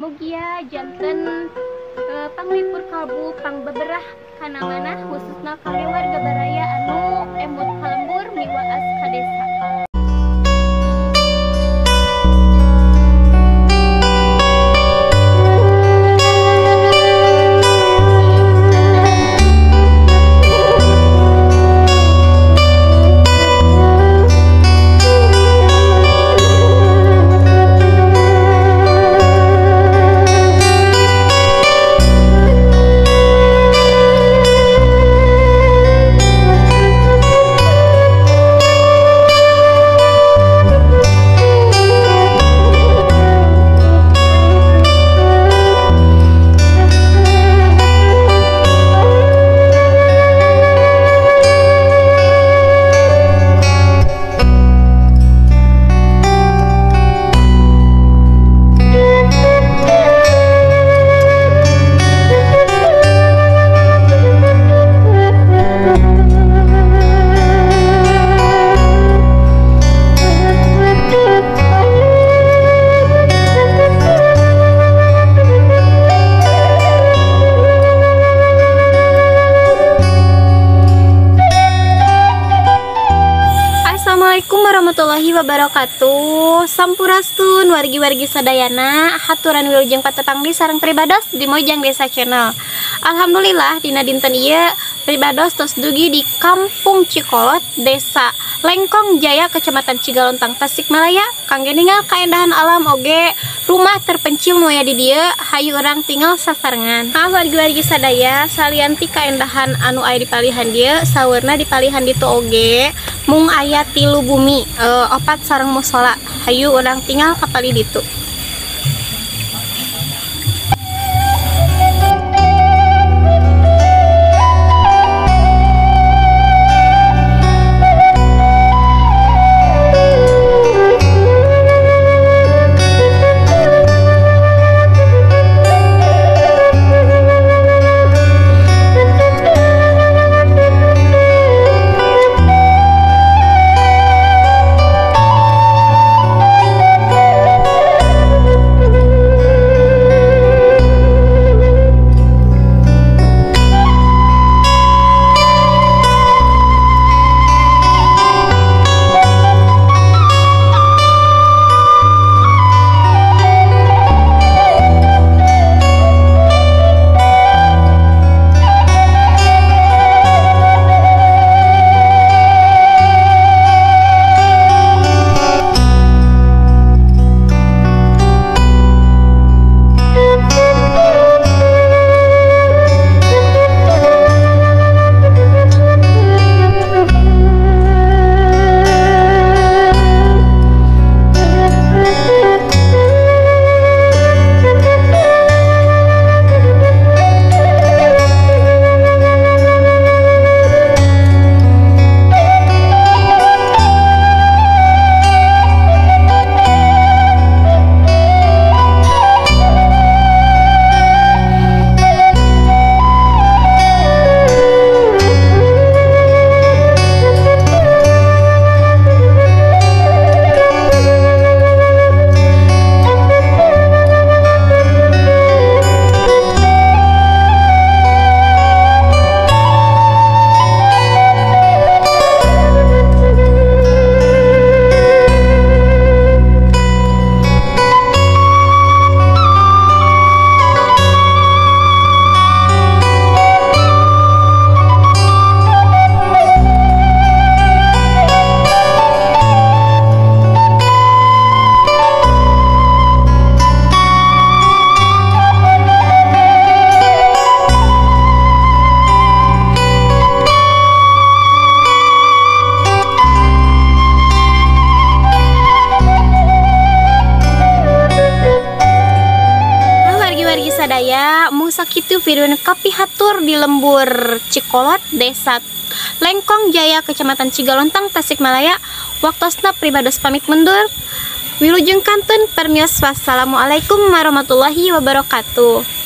Mugia janten panglipur kalbu pang beberah kana manah khususna kangge warga baraya anu emut kalembur miwaas ka desa. Assalamualaikum warahmatullahi wabarakatuh. Sampurasun wargi-wargi sadayana, haturan wilujeng patepangdi sareng pribados di Mojang Desa Channel. Alhamdulillah dina dinten ieu pribados tos dugi di Kampung Cikolot, Desa Lengkong Jaya, Kecamatan Cigalontang, Tasikmalaya. Kangge ninggal kaendahan alam oge rumah terpencil nu aya di dieu, hayu urang tinggal sasarengan. Wargi-wargi sadaya, salianti kaendahan anu aya di palihan dieu, saweurna di palihan ditu oge mung aya 3 bumi, 4 sareng musola. Hayu urang tinggal ka pali ditu. Sadaya musa kitu videona kapihatur di lembur Cikolot, Desa Lengkong Jaya, Kecamatan Cigalontang, Tasikmalaya. Waktosna pribados pamit mundur. Wilujeng kantun permios. Wassalamualaikum warahmatullahi wabarakatuh.